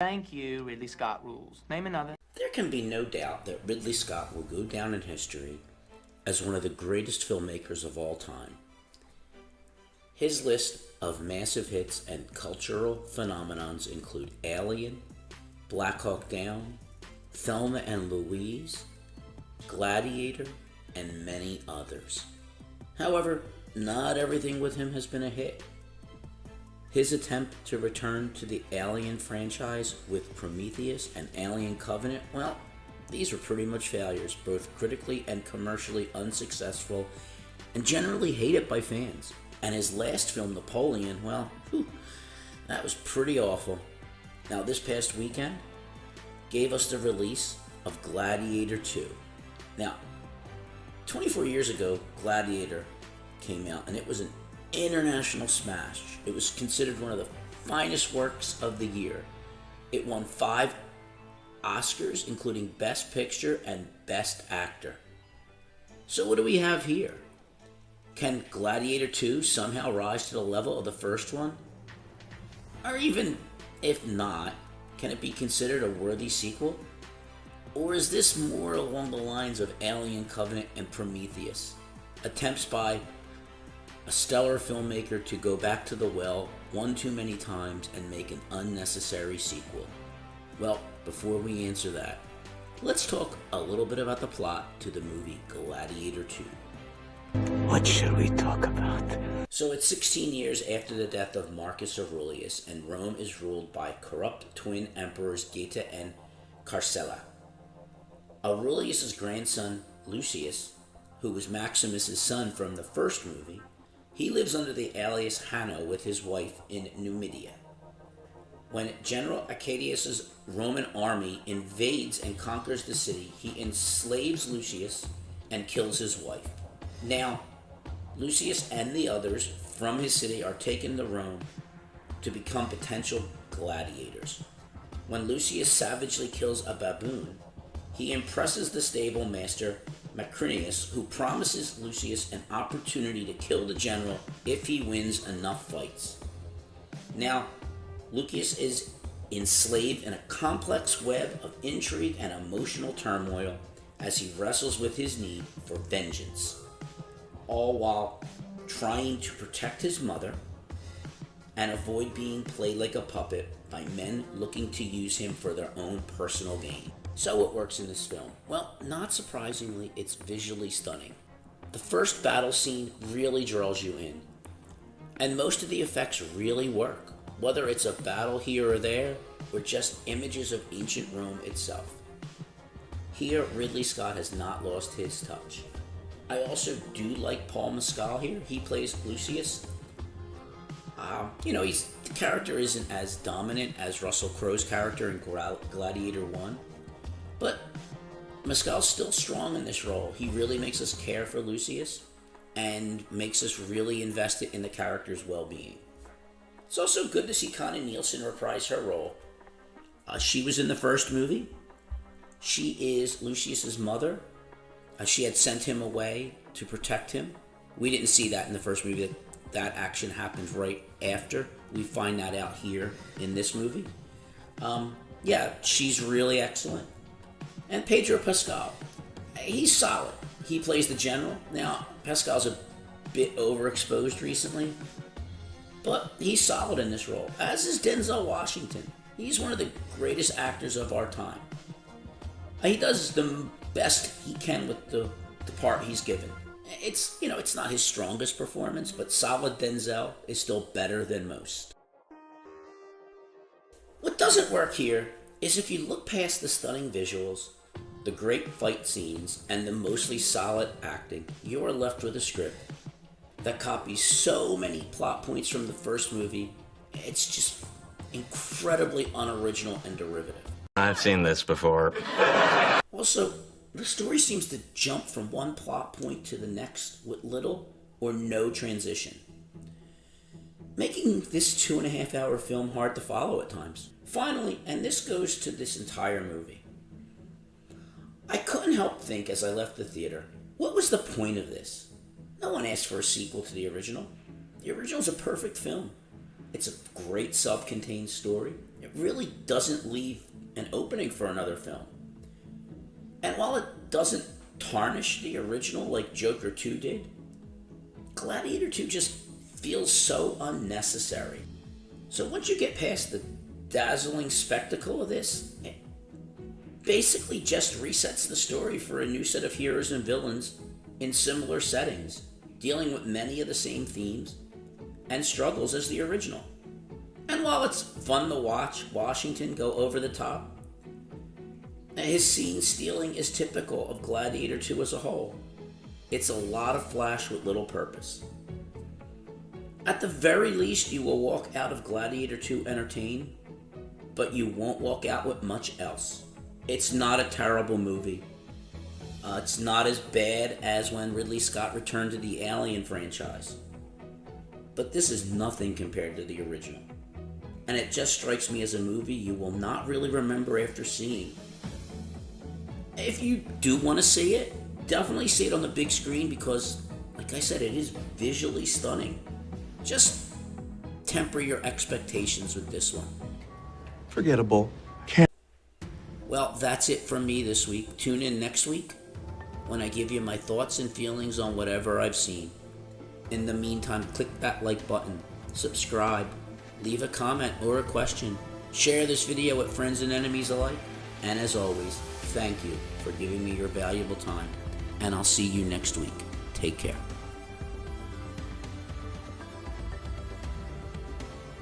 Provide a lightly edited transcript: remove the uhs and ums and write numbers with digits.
Thank you, Ridley Scott rules. Name another. There can be no doubt that Ridley Scott will go down in history as one of the greatest filmmakers of all time. His list of massive hits and cultural phenomenons include Alien, Black Hawk Down, Thelma and Louise, Gladiator, and many others. However, not everything with him has been a hit. His attempt to return to the Alien franchise with Prometheus and Alien Covenant, well, these were pretty much failures, both critically and commercially unsuccessful, and generally hated by fans. And his last film, Napoleon, well, that was pretty awful. Now, this past weekend gave us the release of Gladiator II. Now, 24 years ago, Gladiator came out, and it was an international smash. It was considered one of the finest works of the year. It won 5 Oscars, including Best Picture and Best Actor. So what do we have here? Can Gladiator 2 somehow rise to the level of the first one? Or even if not, can it be considered a worthy sequel? Or is this more along the lines of Alien Covenant and Prometheus? Attempts by a stellar filmmaker to go back to the well one too many times and make an unnecessary sequel? Well, before we answer that, let's talk a little bit about the plot to the movie Gladiator II. What should we talk about? So it's 16 years after the death of Marcus Aurelius, and Rome is ruled by corrupt twin emperors Geta and Caracalla. Aurelius's grandson, Lucius, who was Maximus's son from the first movie, he lives under the alias Hanno with his wife in Numidia. When General Acadius's Roman army invades and conquers the city, he enslaves Lucius and kills his wife. Now, Lucius and the others from his city are taken to Rome to become potential gladiators. When Lucius savagely kills a baboon, he impresses the stable master Macrinius, who promises Lucius an opportunity to kill the general if he wins enough fights. Now, Lucius is enslaved in a complex web of intrigue and emotional turmoil as he wrestles with his need for vengeance, all while trying to protect his mother and avoid being played like a puppet by men looking to use him for their own personal gain. So what works in this film? Well, not surprisingly, it's visually stunning. The first battle scene really draws you in, and most of the effects really work, whether it's a battle here or there, or just images of ancient Rome itself. Here, Ridley Scott has not lost his touch. I also do like Paul Mescal here. He plays Lucius. The character isn't as dominant as Russell Crowe's character in Gladiator 1, but Mescal's still strong in this role. He really makes us care for Lucius and makes us really invested in the character's well-being. It's also good to see Connie Nielsen reprise her role. She was in the first movie. She is Lucius's mother. She had sent him away to protect him. We didn't see that in the first movie. That action happens right after. We find that out here in this movie. She's really excellent. And Pedro Pascal, he's solid. He plays the general. Now, Pascal's a bit overexposed recently, but he's solid in this role, as is Denzel Washington. He's one of the greatest actors of our time. He does the best he can with the part he's given. It's not his strongest performance, but solid Denzel is still better than most. What doesn't work here is if you look past the stunning visuals, the great fight scenes, and the mostly solid acting, you are left with a script that copies so many plot points from the first movie. It's just incredibly unoriginal and derivative. I've seen this before. Also, the story seems to jump from one plot point to the next with little or no transition, making this 2.5-hour film hard to follow at times. Finally, and this goes to this entire movie, I couldn't help think as I left the theater, what was the point of this? No one asked for a sequel to the original. The original's a perfect film. It's a great self-contained story. It really doesn't leave an opening for another film. And while it doesn't tarnish the original like Joker 2 did, Gladiator 2 just feels so unnecessary. So once you get past the dazzling spectacle of this, it basically just resets the story for a new set of heroes and villains in similar settings, dealing with many of the same themes and struggles as the original. And while it's fun to watch Washington go over the top, his scene stealing is typical of Gladiator 2 as a whole. It's a lot of flash with little purpose. At the very least, you will walk out of Gladiator 2 entertained, but you won't walk out with much else. It's not a terrible movie. It's not as bad as when Ridley Scott returned to the Alien franchise. But this is nothing compared to the original. And it just strikes me as a movie you will not really remember after seeing. If you do want to see it, definitely see it on the big screen because, like I said, it is visually stunning. Just temper your expectations with this one. Forgettable. Well, that's it from me this week. Tune in next week when I give you my thoughts and feelings on whatever I've seen. In the meantime, click that like button, subscribe, leave a comment or a question, share this video with friends and enemies alike, and as always, thank you for giving me your valuable time, and I'll see you next week. Take care.